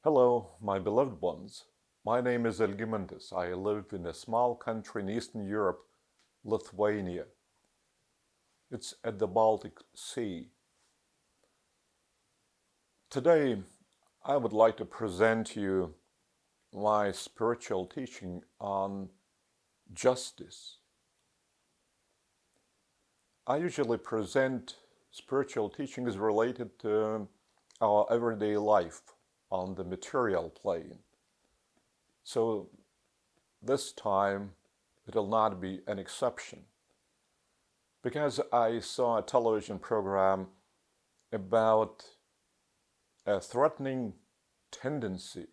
Hello, my beloved ones. My name is Algimantas. I live in a small country in Eastern Europe, Lithuania. It's at the Baltic Sea. Today, I would like to present you my spiritual teaching on justice. I usually present spiritual teachings related to our everyday life on the material plane. So this time it will not be an exception, because I saw a television program about a threatening tendency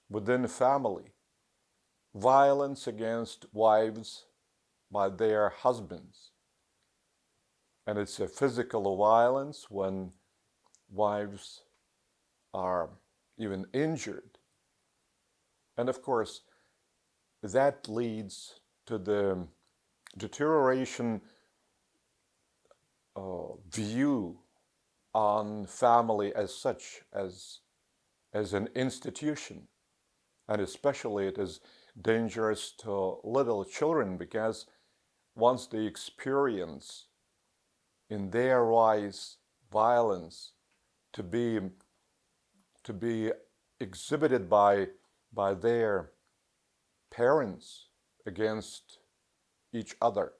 within family, violence against wives by their husbands. And it's a physical violence when wives are even injured. And of course, that leads to the deterioration view on family as such, as an institution. And especially it is dangerous to little children, because once they experience in their eyes violence to be exhibited by their parents against each other,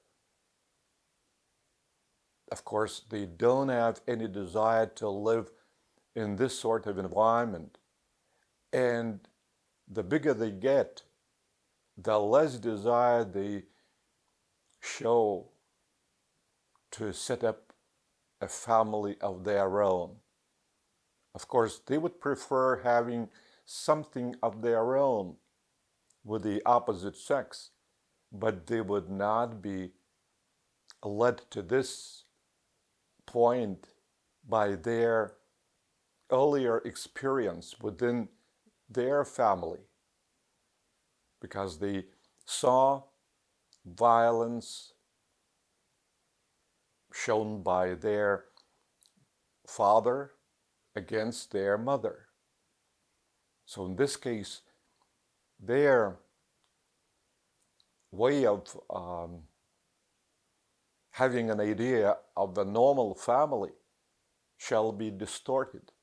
of course they don't have any desire to live in this sort of environment. And the bigger they get, the less desire they show to set up a family of their own. Of course, they would prefer having something of their own with the opposite sex, but they would not be led to this point by their earlier experience within their family, because they saw violence shown by their father against their mother. So in this case, their way of having an idea of a normal family shall be distorted,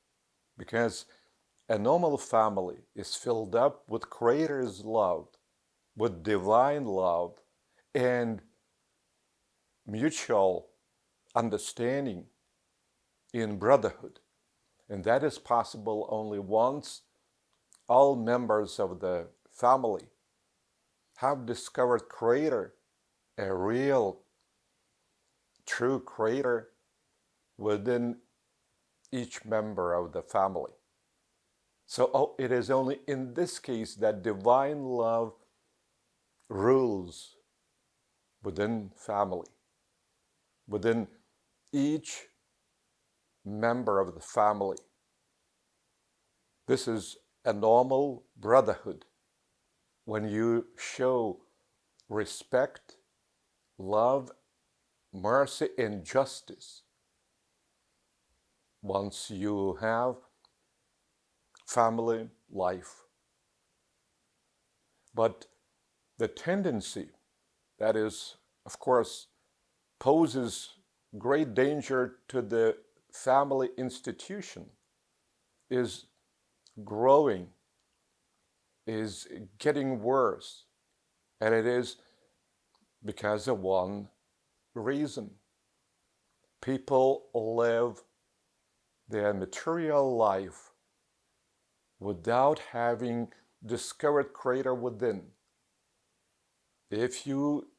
because a normal family is filled up with Creator's love, with divine love, and mutual understanding in brotherhood. And that is possible only once all members of the family have discovered Creator, a real, true Creator within each member of the family. So it is only in this case that divine love rules within family, within each member of the family. This is a normal brotherhood, when you show respect, love, mercy, and justice. Once you have family life. But the tendency that is, of course, poses great danger to the family institution is growing, is getting worse. And it is because of one reason. People live their material life without having discovered Creator within. If you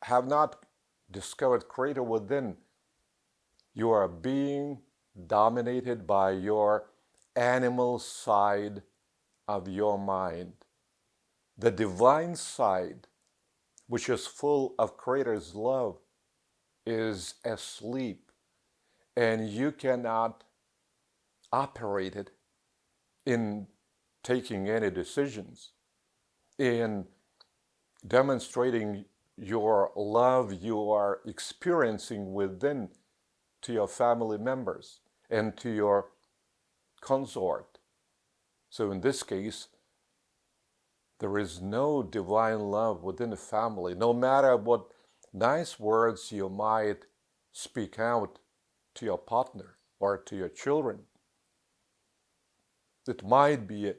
have not discovered Creator within, you are being dominated by your animal side of your mind. The divine side, which is full of Creator's love, is asleep, and you cannot operate it in taking any decisions, in demonstrating your love you are experiencing within to your family members and to your consort. So in this case, there is no divine love within a family, no matter what nice words you might speak out to your partner or to your children. It might be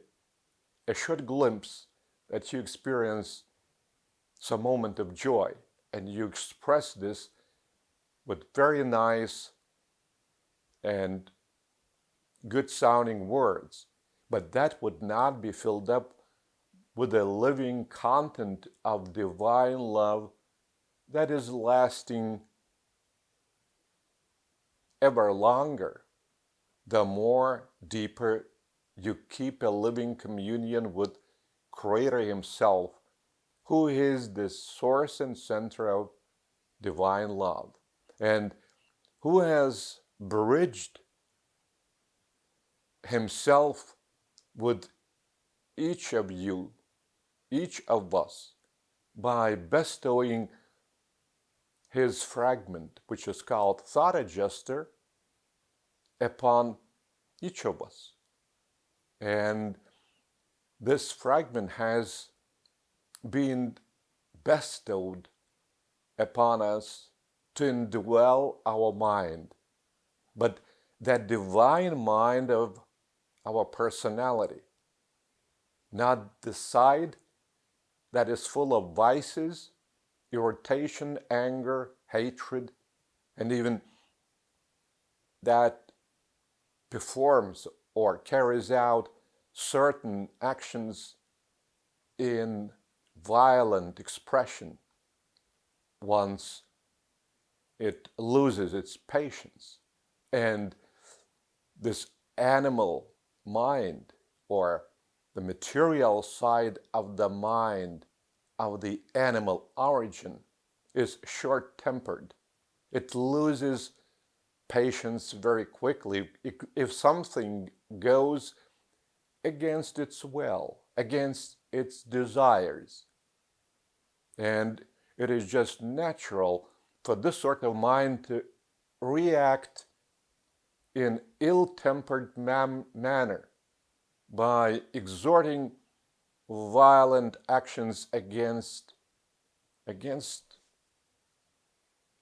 a short glimpse that you experience some moment of joy, and you express this with very nice and good sounding words, but that would not be filled up with the living content of divine love that is lasting ever longer, the more deeper you keep a living communion with Creator Himself, who is the source and center of divine love, and who has bridged Himself with each of you, each of us, by bestowing His fragment, which is called thought adjuster, upon each of us. And this fragment has been bestowed upon us to indwell our mind, but that divine mind of our personality, not the side that is full of vices, irritation, anger, hatred, and even that performs or carries out certain actions in violent expression once it loses its patience. And this animal mind, or the material side of the mind of the animal origin, is short-tempered. It loses patience very quickly if something goes against its will, against its desires. And it is just natural for this sort of mind to react in ill-tempered manner by exerting violent actions against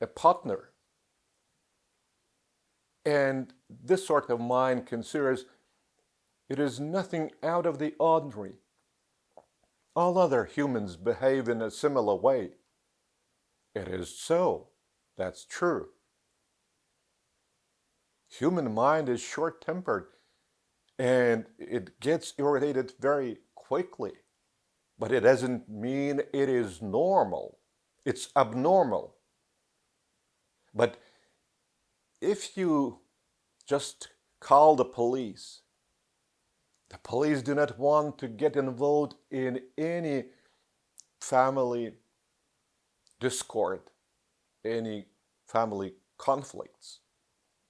a partner. And this sort of mind considers it is nothing out of the ordinary. All other humans behave in a similar way. It is so. That's true. Human mind is short-tempered and it gets irritated very quickly. But it doesn't mean it is normal. It's abnormal. But if you just call the police do not want to get involved in any family discord, any family conflicts.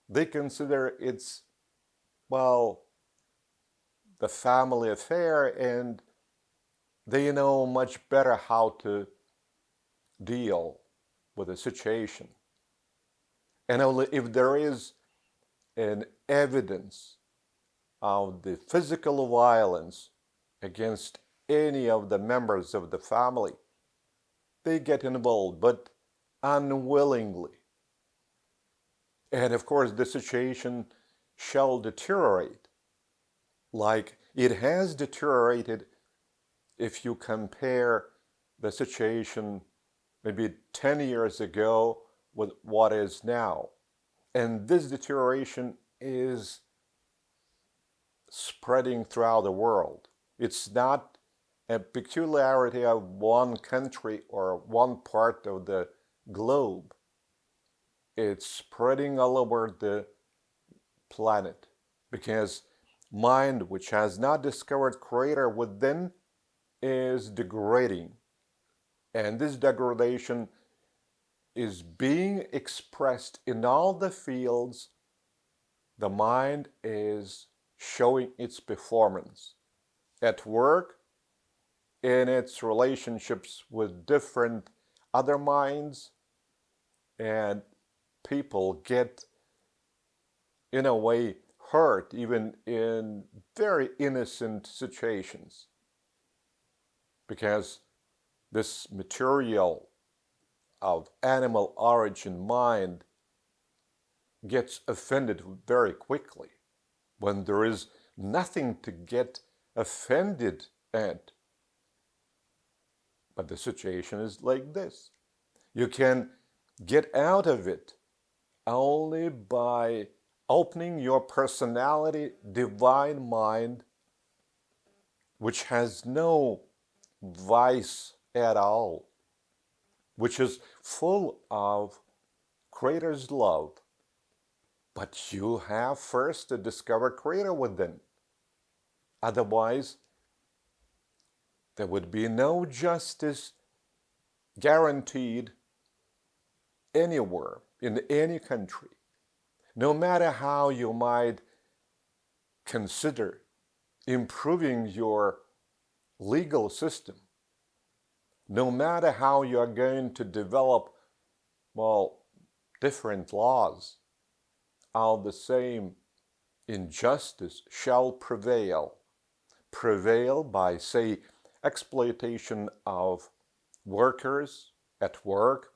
They consider it's, well, the family affair, and they know much better how to deal with the situation. And only if there is an evidence of the physical violence against any of the members of the family, they get involved, but unwillingly. And of course, the situation shall deteriorate, like it has deteriorated if you compare the situation maybe 10 years ago with what is now. And this deterioration is spreading throughout the world. It's not a peculiarity of one country or one part of the globe. It's spreading all over the planet because mind, which has not discovered Creator within, is degrading. And this degradation is being expressed in all the fields. The mind is showing its performance at work, in its relationships with different other minds, and people get, in a way, hurt even in very innocent situations, because this material of animal origin mind gets offended very quickly when there is nothing to get offended at. But the situation is like this. You can get out of it only by opening your personality, divine mind, which has no vice at all, which is full of Creator's love. But you have first to discover Creator within. Otherwise, there would be no justice guaranteed anywhere, in any country. No matter how you might consider improving your legal system, no matter how you are going to develop, well, different laws, all the same injustice shall prevail. Prevail by, say, exploitation of workers at work,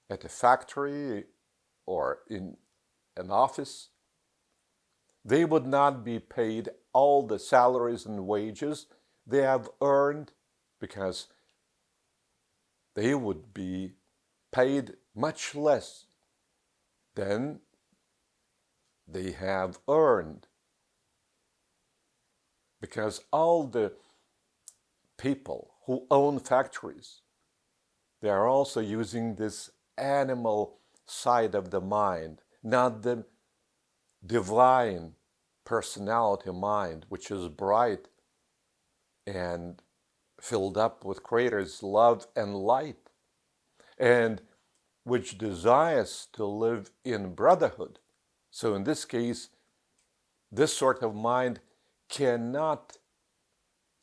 at a factory, or in an office. They would not be paid all the salaries and wages they have earned, because they would be paid much less than they have earned, because all the people who own factories, they are also using this animal side of the mind, not the divine personality mind, which is bright and filled up with Creator's love and light, and which desires to live in brotherhood. So in this case, this sort of mind cannot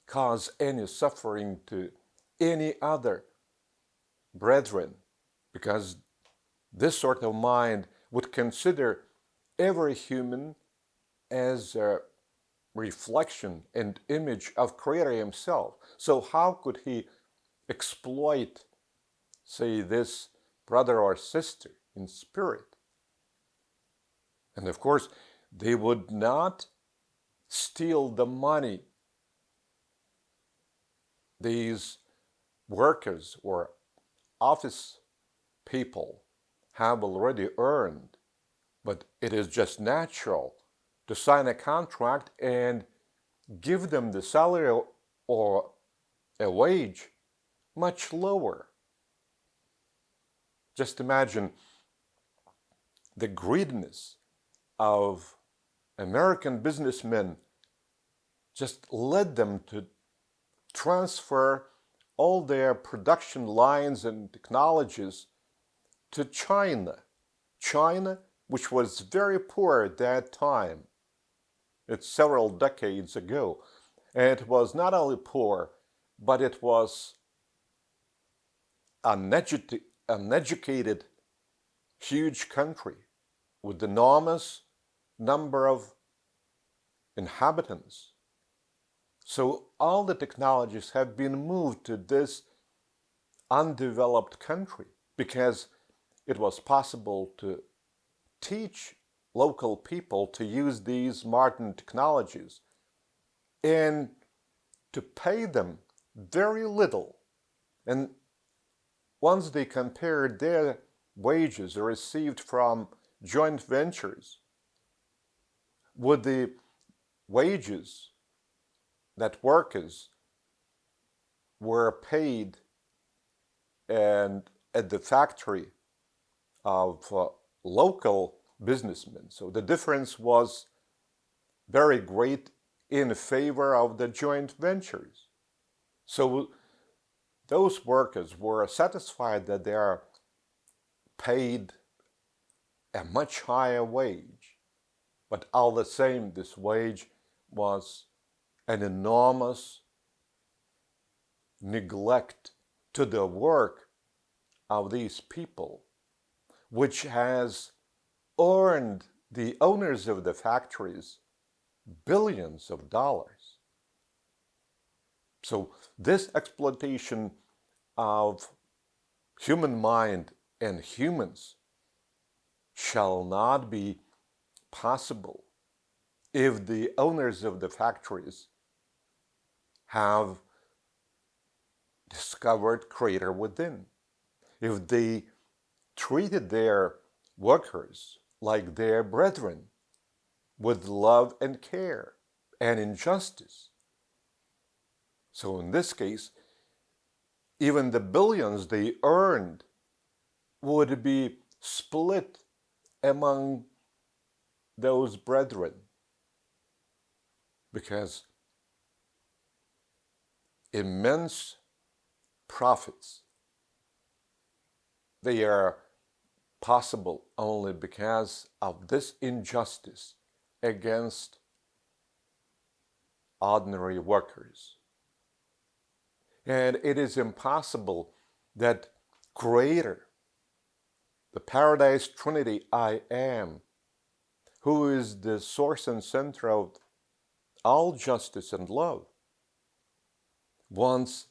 cause any suffering to any other brethren, because this sort of mind would consider every human as a reflection and image of Creator Himself. So how could he exploit, say, this brother or sister in spirit? And of course, they would not steal the money these workers or office people have already earned, but it is just natural to sign a contract and give them the salary or a wage much lower. Just imagine the greediness of American businessmen just led them to transfer all their production lines and technologies to China. China, which was very poor at that time. It's several decades ago. And it was not only poor, but it was an uneducated, huge country with enormous number of inhabitants. So all the technologies have been moved to this undeveloped country because it was possible to teach local people to use these modern technologies and to pay them very little. And once they compared their wages received from joint ventures with the wages that workers were paid and at the factory of local businessmen. So the difference was very great in favor of the joint ventures. So those workers were satisfied that they are paid a much higher wage, but all the same, this wage was an enormous neglect to the work of these people, which has earned the owners of the factories billions of dollars. So this exploitation of human mind and humans shall not be possible if the owners of the factories have discovered Creator within. If they treated their workers like their brethren with love and care and injustice. So in this case, even the billions they earned would be split among those brethren, because immense profits, they are possible only because of this injustice against ordinary workers. And it is impossible that Creator, the Paradise Trinity I Am, who is the source and center of all justice and love, once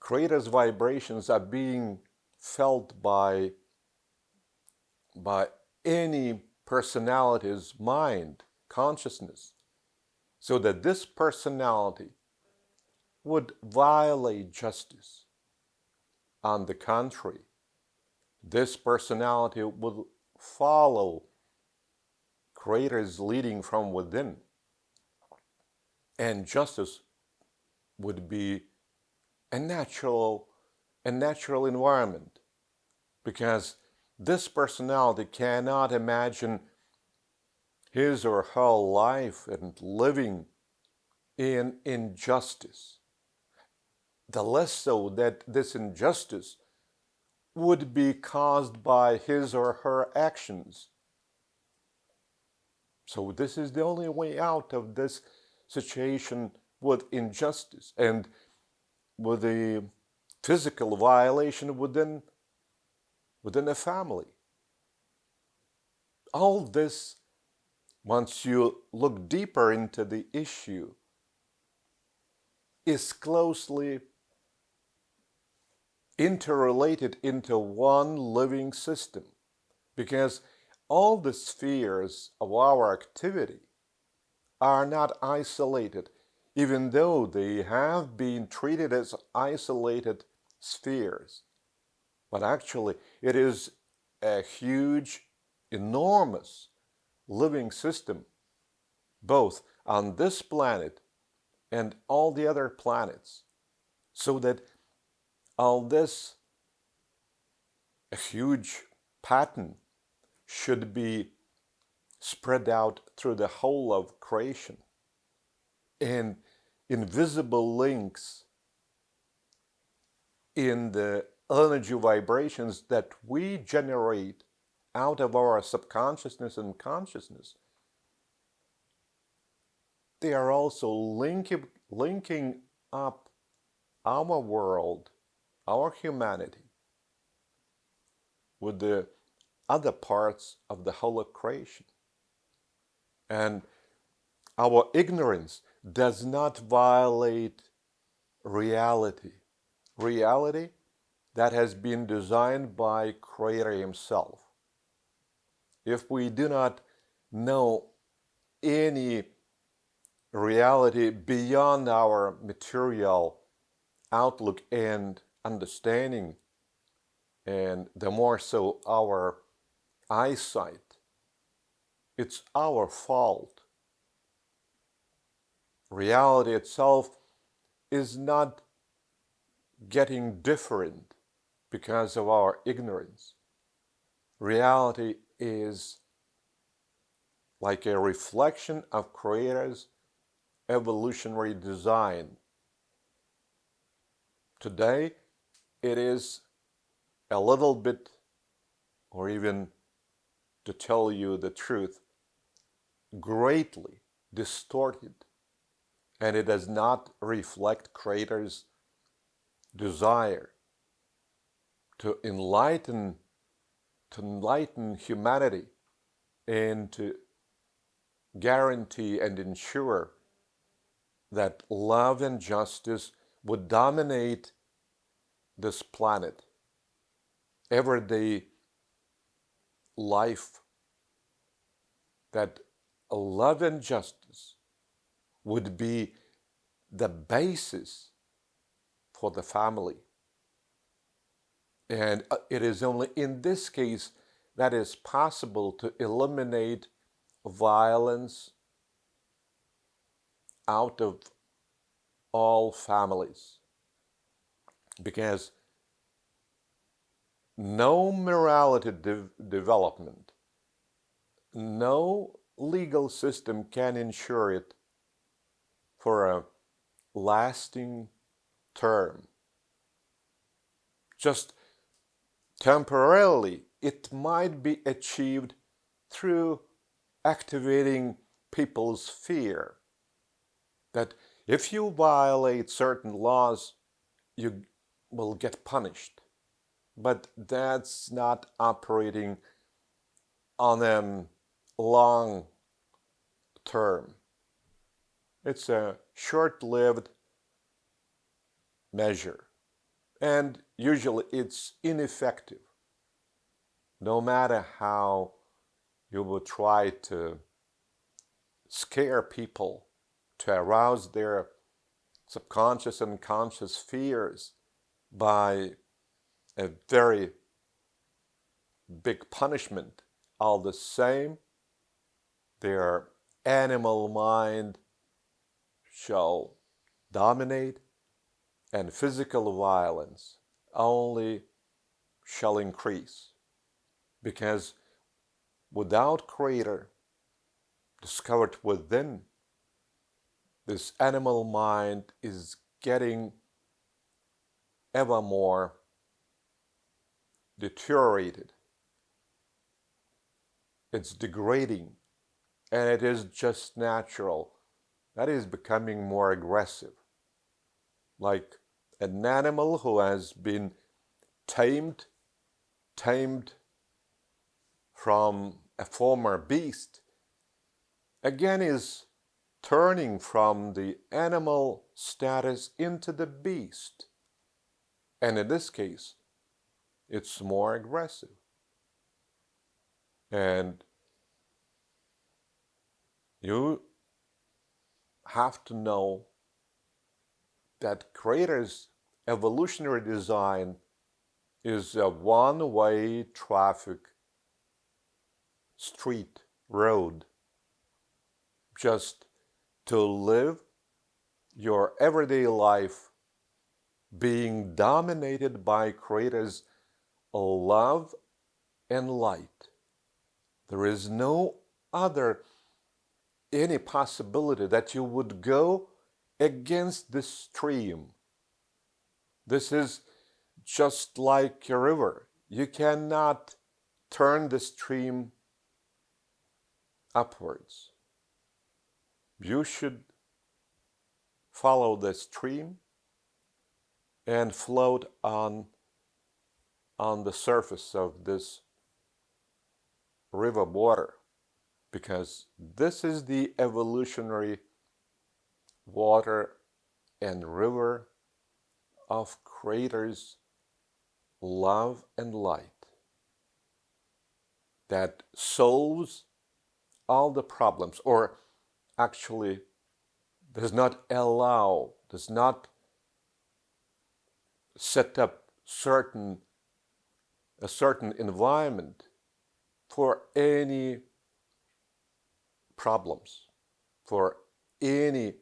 Creator's vibrations are being felt by any personality's mind, consciousness, so that this personality would violate justice. On the contrary, this personality would follow Creator's leading from within, and justice would be a natural environment, because this personality cannot imagine his or her life and living in injustice. The less so that this injustice would be caused by his or her actions. So this is the only way out of this situation with injustice and with the physical violation within a family. All this, once you look deeper into the issue, is closely interrelated into one living system, because all the spheres of our activity are not isolated, even though they have been treated as isolated spheres. But actually, it is a huge, enormous living system, both on this planet and all the other planets, so that all this, a huge pattern, should be spread out through the whole of creation. And invisible links in the energy vibrations that we generate out of our subconsciousness and consciousness, they are also linking up our world, our humanity, with the other parts of the whole of creation. And our ignorance does not violate reality. Reality that has been designed by Creator Himself. If we do not know any reality beyond our material outlook and understanding, and the more so our eyesight, it's our fault. Reality itself is not getting different because of our ignorance. Reality is like a reflection of Creator's evolutionary design. Today, it is a little bit, or even to tell you the truth, greatly distorted, and it does not reflect Creator's desire to enlighten to enlighten humanity and to guarantee and ensure that love and justice would dominate this planet, everyday life, that love and justice would be the basis for the family. And it is only in this case that is possible to eliminate violence out of all families. Because no morality development, no legal system can ensure it for a lasting term. Just temporarily, it might be achieved through activating people's fear that if you violate certain laws, you will get punished. But that's not operating on a long term. It's a short-lived measure, and usually it's ineffective. No matter how you will try to scare people, to arouse their subconscious and conscious fears by a very big punishment, all the same, their animal mind shall dominate, and physical violence only shall increase. Because without Creator discovered within, this animal mind is getting ever more deteriorated. It's degrading, and it is just natural. That is becoming more aggressive. Like an animal who has been tamed from a former beast, again is turning from the animal status into the beast. And in this case, it's more aggressive. And you have to know that Creator's evolutionary design is a one-way traffic street, road, just to live your everyday life being dominated by Creator's love and light. There is no any possibility that you would go against this stream. This is just like a river. You cannot turn the stream upwards. You should follow the stream and float on the surface of this river water, because this is the evolutionary water and river of Creator's love and light that solves all the problems, or actually does not set up a certain environment for any problems, for any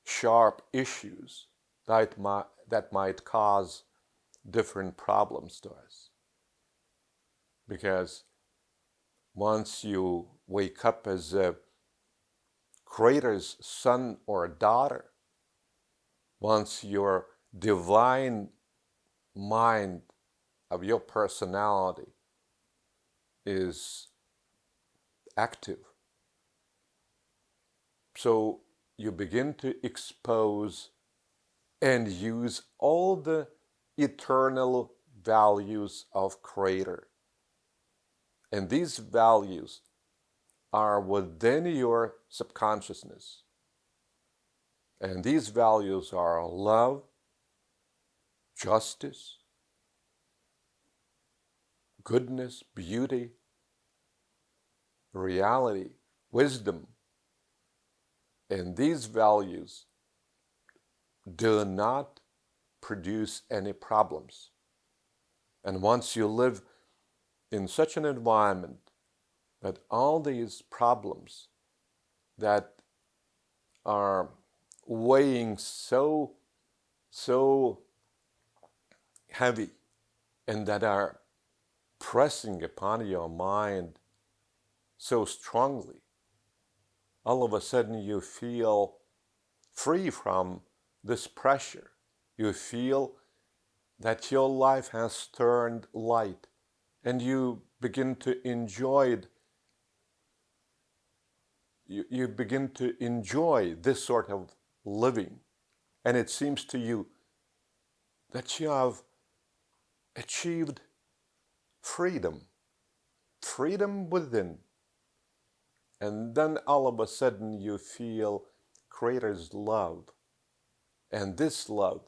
sharp issues that might cause different problems to us. Because once you wake up as a Creator's son or daughter, once your divine mind of your personality is active, so you begin to expose and use all the eternal values of Creator And these values are within your subconsciousness. And these values are love, justice, goodness, beauty, reality, wisdom. And these values do not produce any problems. And once you live in such an environment that all these problems that are weighing so heavy and that are pressing upon your mind so strongly, all of a sudden you feel free from this pressure. You feel that your life has turned light, and you begin to enjoy it. You begin to enjoy this sort of living, and it seems to you that you have achieved freedom within. And then all of a sudden you feel Creator's love, and this love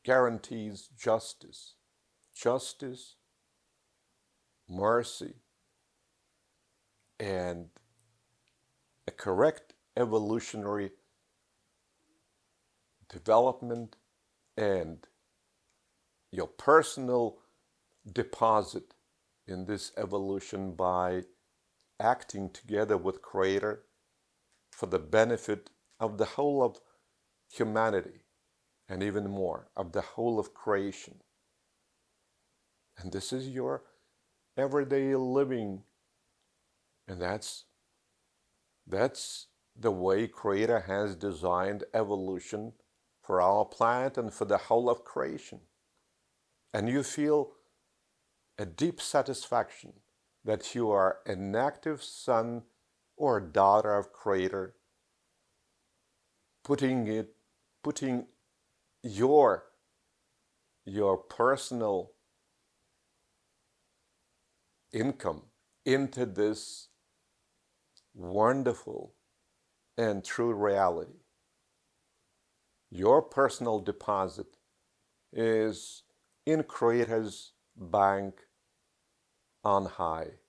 guarantees justice, mercy, and a correct evolutionary development, and your personal deposit in this evolution by acting together with Creator for the benefit of the whole of humanity, and even more, of the whole of creation. And this is your everyday living, and that's the way Creator has designed evolution for our planet and for the whole of creation. And you feel a deep satisfaction that you are an active son or daughter of Creator, putting your personal income into this wonderful and true reality. Your personal deposit is in Creator's bank on high.